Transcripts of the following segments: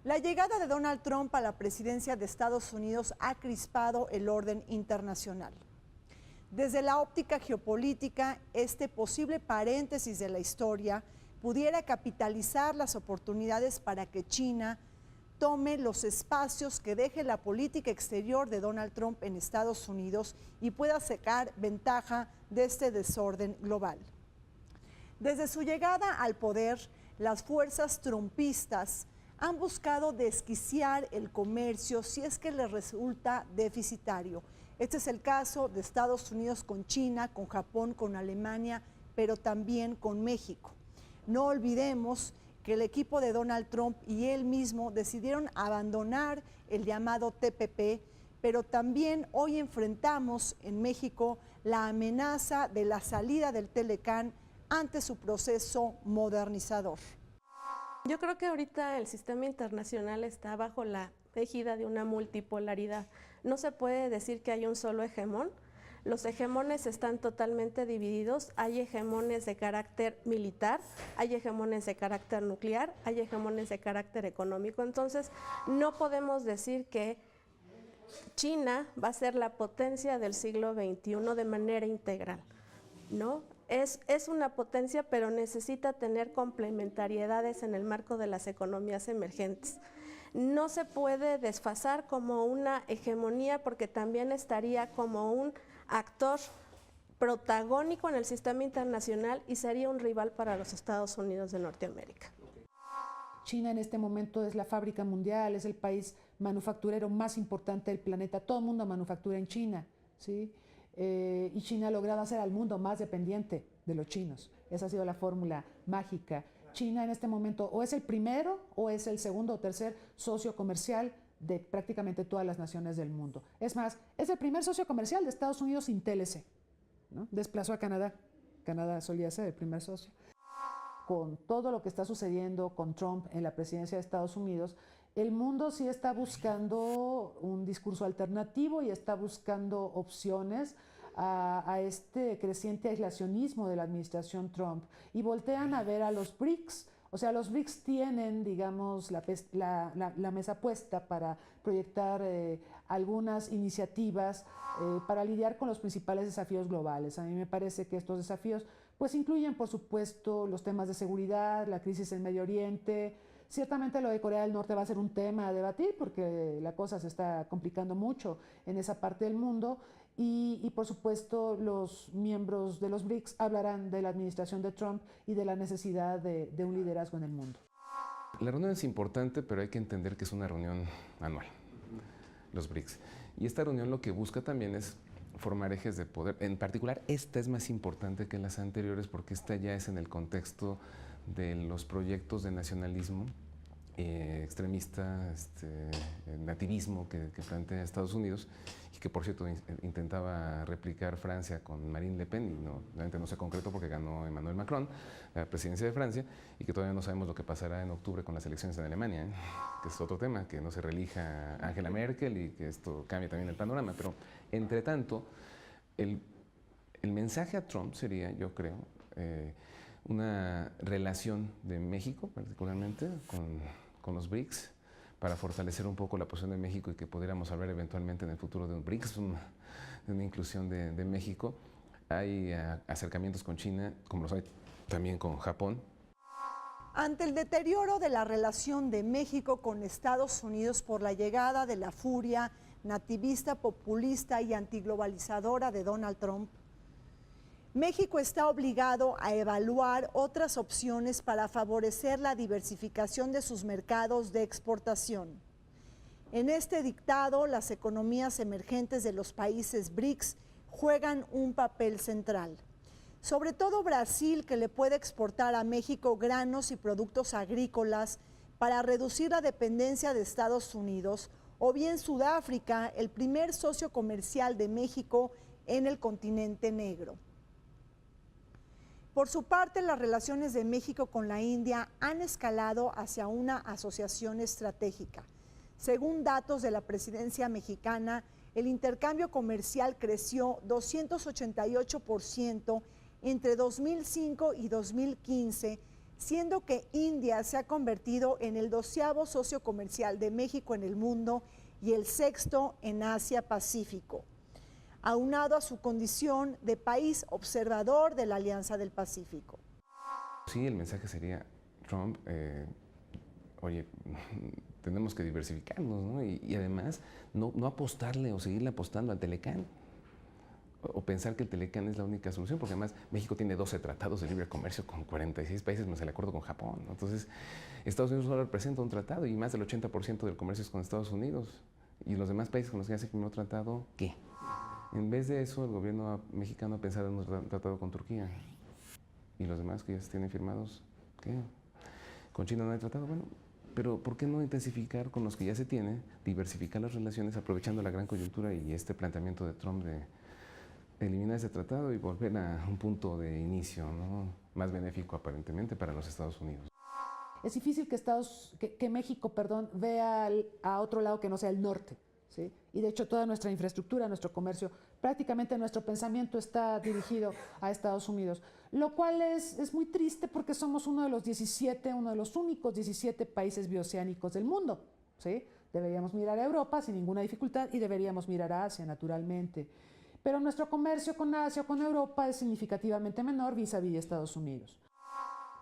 La llegada de Donald Trump a la presidencia de Estados Unidos ha crispado el orden internacional. Desde la óptica geopolítica, este posible paréntesis de la historia pudiera capitalizar las oportunidades para que China tome los espacios que deje la política exterior de Donald Trump en Estados Unidos y pueda sacar ventaja de este desorden global. Desde su llegada al poder, las fuerzas trumpistas han buscado desquiciar el comercio si es que les resulta deficitario. Este es el caso de Estados Unidos con China, con Japón, con Alemania, pero también con México. No olvidemos que el equipo de Donald Trump y él mismo decidieron abandonar el llamado TPP, pero también hoy enfrentamos en México la amenaza de la salida del Telecán ante su proceso modernizador. Yo creo que ahorita el sistema internacional está bajo la égida de una multipolaridad. No se puede decir que hay un solo hegemón. Los hegemones están totalmente divididos. Hay hegemones de carácter militar, hay hegemones de carácter nuclear, hay hegemones de carácter económico. Entonces, no podemos decir que China va a ser la potencia del siglo XXI de manera integral, ¿no? Es una potencia, pero necesita tener complementariedades en el marco de las economías emergentes. No se puede desfasar como una hegemonía porque también estaría como un actor protagónico en el sistema internacional y sería un rival para los Estados Unidos de Norteamérica. China en este momento es la fábrica mundial, es el país manufacturero más importante del planeta. Todo el mundo manufactura en China, ¿sí? Y China ha logrado hacer al mundo más dependiente de los chinos. Esa ha sido la fórmula mágica. China en este momento o es el primero o es el segundo o tercer socio comercial de prácticamente todas las naciones del mundo. Es más, es el primer socio comercial de Estados Unidos sin TLC, ¿no? Desplazó a Canadá. Canadá solía ser el primer socio. Con todo lo que está sucediendo con Trump en la presidencia de Estados Unidos, el mundo sí está buscando un discurso alternativo y está buscando opciones a este creciente aislacionismo de la administración Trump y voltean a ver a los BRICS. O sea, los BRICS tienen, digamos, la mesa puesta para proyectar algunas iniciativas para lidiar con los principales desafíos globales. A mí me parece que estos desafíos pues incluyen, por supuesto, los temas de seguridad, la crisis en Medio Oriente. Ciertamente lo de Corea del Norte va a ser un tema a debatir porque la cosa se está complicando mucho en esa parte del mundo y por supuesto los miembros de los BRICS hablarán de la administración de Trump y de la necesidad de un liderazgo en el mundo. La reunión es importante, pero hay que entender que es una reunión anual, los BRICS. Y esta reunión lo que busca también es formar ejes de poder. En particular, esta es más importante que las anteriores porque esta ya es en el contexto de los proyectos de nacionalismo extremista, nativismo que plantea Estados Unidos y que por cierto intentaba replicar Francia con Marine Le Pen y obviamente no se concretó porque ganó Emmanuel Macron la presidencia de Francia y que todavía no sabemos lo que pasará en octubre con las elecciones en Alemania, que es otro tema, que no se reelija Angela Merkel y que esto cambie también el panorama, pero entre tanto el mensaje a Trump sería, yo creo, una relación de México particularmente con los BRICS para fortalecer un poco la posición de México y que pudiéramos hablar eventualmente en el futuro de un BRICS, de una inclusión de México. Hay acercamientos con China, como los hay también con Japón. Ante el deterioro de la relación de México con Estados Unidos por la llegada de la furia nativista, populista y antiglobalizadora de Donald Trump, México está obligado a evaluar otras opciones para favorecer la diversificación de sus mercados de exportación. En este dictado, las economías emergentes de los países BRICS juegan un papel central. Sobre todo Brasil, que le puede exportar a México granos y productos agrícolas para reducir la dependencia de Estados Unidos, o bien Sudáfrica, el primer socio comercial de México en el continente negro. Por su parte, las relaciones de México con la India han escalado hacia una asociación estratégica. Según datos de la presidencia mexicana, el intercambio comercial creció 288% entre 2005 y 2015, siendo que India se ha convertido en el 12º socio comercial de México en el mundo y el 6º en Asia-Pacífico, aunado a su condición de país observador de la Alianza del Pacífico. Sí, el mensaje sería, Trump, oye, tenemos que diversificarnos, ¿no? Y además, no apostarle o seguirle apostando al Telecán. O pensar que el Telecán es la única solución, porque además México tiene 12 tratados de libre comercio con 46 países, más el acuerdo con Japón, ¿no? Entonces, Estados Unidos solo representa un tratado y más del 80% del comercio es con Estados Unidos. Y los demás países con los que ya se firmó tratado, ¿qué? En vez de eso, el gobierno mexicano ha pensado en un tratado con Turquía. ¿Y los demás que ya se tienen firmados, qué? ¿Con China no hay tratado? Bueno, pero ¿por qué no intensificar con los que ya se tiene, diversificar las relaciones aprovechando la gran coyuntura y este planteamiento de Trump de eliminar ese tratado y volver a un punto de inicio, ¿no? Más benéfico aparentemente para los Estados Unidos? Es difícil que México, vea a otro lado que no sea el norte, ¿sí? Y de hecho toda nuestra infraestructura, nuestro comercio, prácticamente nuestro pensamiento está dirigido a Estados Unidos, lo cual es muy triste porque somos uno de los únicos 17 países bioceánicos del mundo, ¿sí? Deberíamos mirar a Europa sin ninguna dificultad y deberíamos mirar a Asia, naturalmente. Pero nuestro comercio con Asia o con Europa es significativamente menor vis-a-vis Estados Unidos.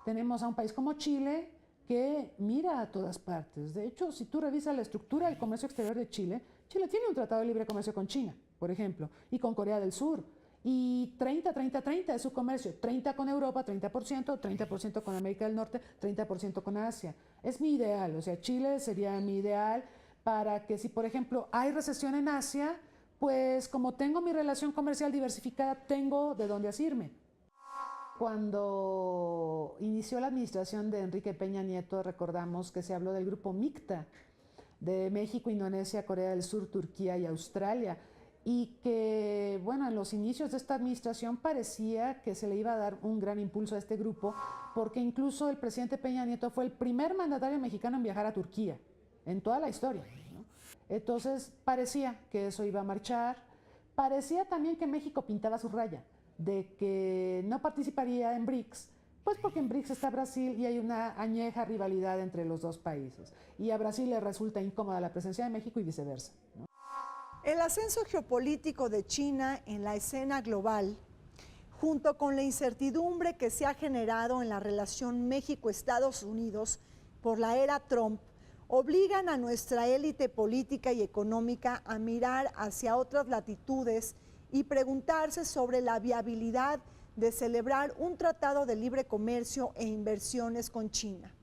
Tenemos a un país como Chile que mira a todas partes. De hecho, si tú revisas la estructura del comercio exterior de Chile, Chile tiene un tratado de libre comercio con China, por ejemplo, y con Corea del Sur. Y 30 es su comercio, 30 con Europa, 30% con América del Norte, 30% con Asia. Es mi ideal, o sea, Chile sería mi ideal para que si, por ejemplo, hay recesión en Asia, pues como tengo mi relación comercial diversificada, tengo de dónde asirme. Cuando inició la administración de Enrique Peña Nieto, recordamos que se habló del grupo MICTA, de México, Indonesia, Corea del Sur, Turquía y Australia, y que, bueno, en los inicios de esta administración parecía que se le iba a dar un gran impulso a este grupo, porque incluso el presidente Peña Nieto fue el primer mandatario mexicano en viajar a Turquía, en toda la historia, ¿no? Entonces parecía que eso iba a marchar, parecía también que México pintaba su raya, de que no participaría en BRICS, pues porque en BRICS está Brasil y hay una añeja rivalidad entre los dos países, y a Brasil le resulta incómoda la presencia de México y viceversa, ¿no? El ascenso geopolítico de China en la escena global, junto con la incertidumbre que se ha generado en la relación México-Estados Unidos por la era Trump, obligan a nuestra élite política y económica a mirar hacia otras latitudes y preguntarse sobre la viabilidad de celebrar un tratado de libre comercio e inversiones con China.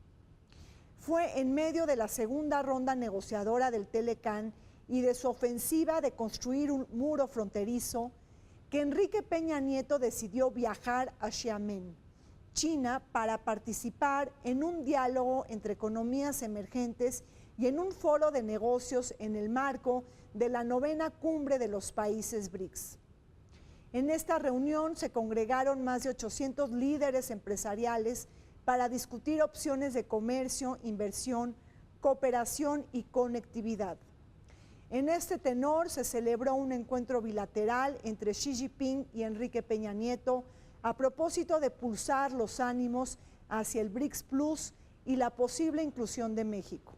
Fue en medio de la segunda ronda negociadora del Telecán y de su ofensiva de construir un muro fronterizo que Enrique Peña Nieto decidió viajar a Xiamen, China, para participar en un diálogo entre economías emergentes y en un foro de negocios en el marco de la 9ª cumbre de los países BRICS. En esta reunión se congregaron más de 800 líderes empresariales para discutir opciones de comercio, inversión, cooperación y conectividad. En este tenor se celebró un encuentro bilateral entre Xi Jinping y Enrique Peña Nieto a propósito de pulsar los ánimos hacia el BRICS Plus y la posible inclusión de México.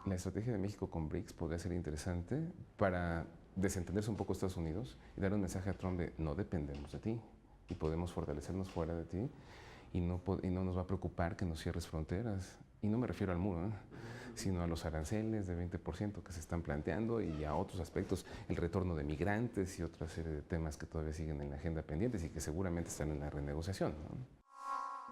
La estrategia de México con BRICS podría ser interesante para desentenderse un poco Estados Unidos y dar un mensaje a Trump de no dependemos de ti y podemos fortalecernos fuera de ti y no nos va a preocupar que nos cierres fronteras. Y no me refiero al muro, sino a los aranceles de 20% que se están planteando y a otros aspectos, el retorno de migrantes y otra serie de temas que todavía siguen en la agenda pendientes y que seguramente están en la renegociación, ¿no?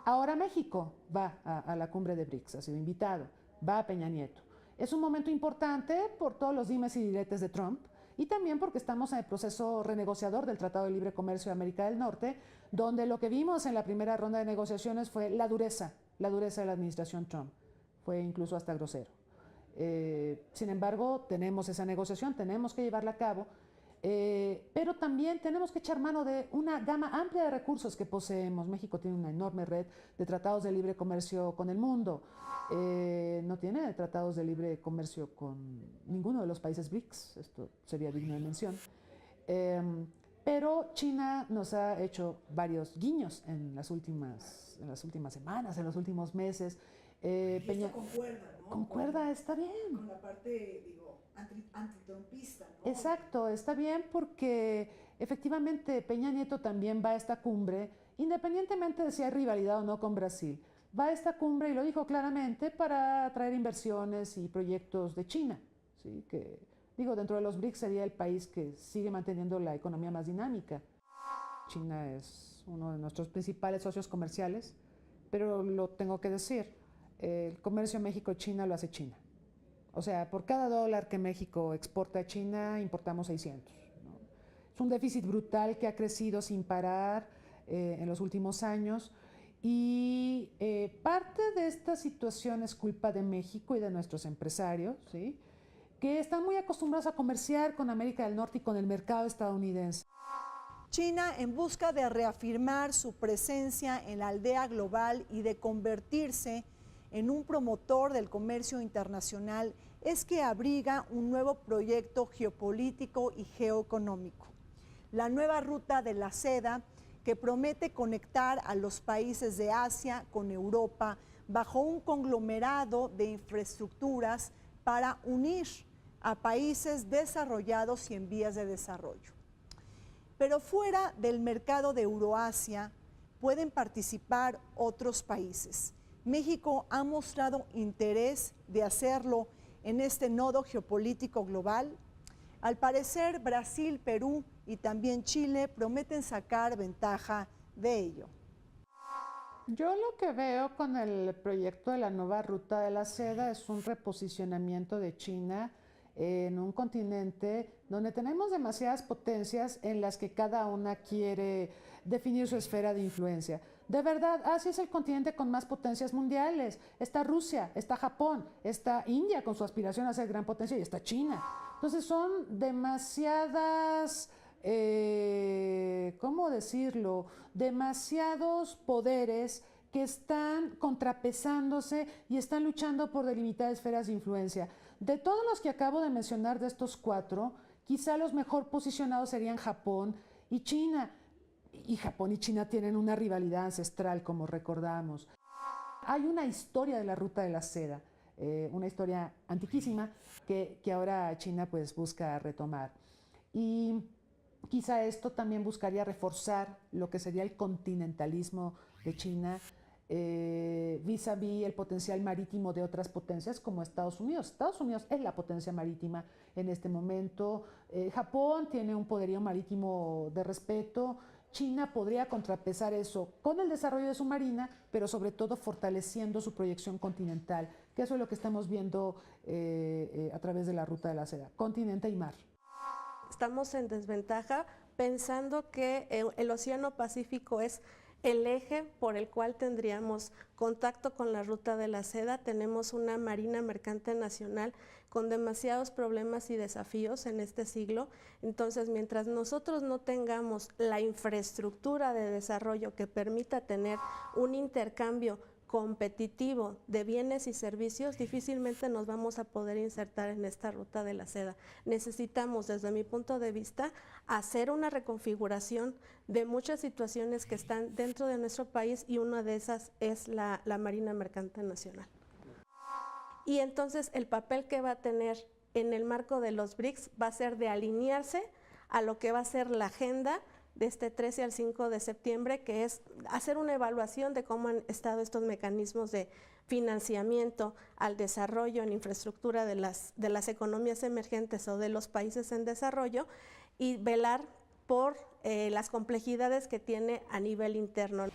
Ahora México va a la cumbre de BRICS, ha sido invitado, va a Peña Nieto. Es un momento importante por todos los dimes y diretes de Trump y también porque estamos en el proceso renegociador del Tratado de Libre Comercio de América del Norte, donde lo que vimos en la primera ronda de negociaciones fue la dureza de la administración Trump. Fue incluso hasta grosero. Sin embargo, tenemos esa negociación, tenemos que llevarla a cabo, pero también tenemos que echar mano de una gama amplia de recursos que poseemos. México tiene una enorme red de tratados de libre comercio con el mundo. No tiene tratados de libre comercio con ninguno de los países BRICS, esto sería digno de mención. Pero China nos ha hecho varios guiños en las últimas semanas, en los últimos meses. Y esto concuerda, ¿no? Concuerda, está bien. Con la parte, digo, antitrumpista, ¿no? Exacto, está bien porque efectivamente Peña Nieto también va a esta cumbre, independientemente de si hay rivalidad o no con Brasil. Va a esta cumbre, y lo dijo claramente, para atraer inversiones y proyectos de China, ¿sí? Que, digo, dentro de los BRICS sería el país que sigue manteniendo la economía más dinámica. China es uno de nuestros principales socios comerciales, pero lo tengo que decir, el comercio México-China lo hace China. O sea, por cada dólar que México exporta a China, importamos 600. ¿No? Es un déficit brutal que ha crecido sin parar en los últimos años. Y parte de esta situación es culpa de México y de nuestros empresarios, ¿sí? Que están muy acostumbrados a comerciar con América del Norte y con el mercado estadounidense. China, en busca de reafirmar su presencia en la aldea global y de convertirse en un promotor del comercio internacional, es que abriga un nuevo proyecto geopolítico y geoeconómico. La nueva ruta de la seda, que promete conectar a los países de Asia con Europa bajo un conglomerado de infraestructuras para unir a países desarrollados y en vías de desarrollo. Pero fuera del mercado de Euroasia pueden participar otros países. México ha mostrado interés de hacerlo en este nodo geopolítico global. Al parecer, Brasil, Perú y también Chile prometen sacar ventaja de ello. Yo lo que veo con el proyecto de la nueva ruta de la seda es un reposicionamiento de China en un continente donde tenemos demasiadas potencias en las que cada una quiere definir su esfera de influencia. De verdad, Asia es el continente con más potencias mundiales. Está Rusia, está Japón, está India con su aspiración a ser gran potencia y está China. Entonces son demasiadas, ¿cómo decirlo? Demasiados poderes que están contrapesándose y están luchando por delimitar esferas de influencia. De todos los que acabo de mencionar, de estos cuatro, quizá los mejor posicionados serían Japón y China. Y Japón y China tienen una rivalidad ancestral, como recordamos. Hay una historia de la ruta de la seda, una historia antiquísima que ahora China pues busca retomar. Y quizá esto también buscaría reforzar lo que sería el continentalismo de China vis-a-vis el potencial marítimo de otras potencias como Estados Unidos. Estados Unidos es la potencia marítima en este momento. Japón tiene un poderío marítimo de respeto. China podría contrapesar eso con el desarrollo de su marina, pero sobre todo fortaleciendo su proyección continental, que eso es lo que estamos viendo a través de la ruta de la seda, continente y mar. Estamos en desventaja pensando que el Océano Pacífico es el eje por el cual tendríamos contacto con la ruta de la seda. Tenemos una marina mercante nacional con demasiados problemas y desafíos en este siglo. Entonces, mientras nosotros no tengamos la infraestructura de desarrollo que permita tener un intercambio competitivo de bienes y servicios, difícilmente nos vamos a poder insertar en esta ruta de la seda. Necesitamos, desde mi punto de vista, hacer una reconfiguración de muchas situaciones que están dentro de nuestro país y una de esas es la Marina Mercante Nacional. Y entonces el papel que va a tener en el marco de los BRICS va a ser de alinearse a lo que va a ser la agenda de este 13 al 5 de septiembre, que es hacer una evaluación de cómo han estado estos mecanismos de financiamiento al desarrollo en infraestructura de las economías emergentes o de los países en desarrollo y velar por las complejidades que tiene a nivel interno.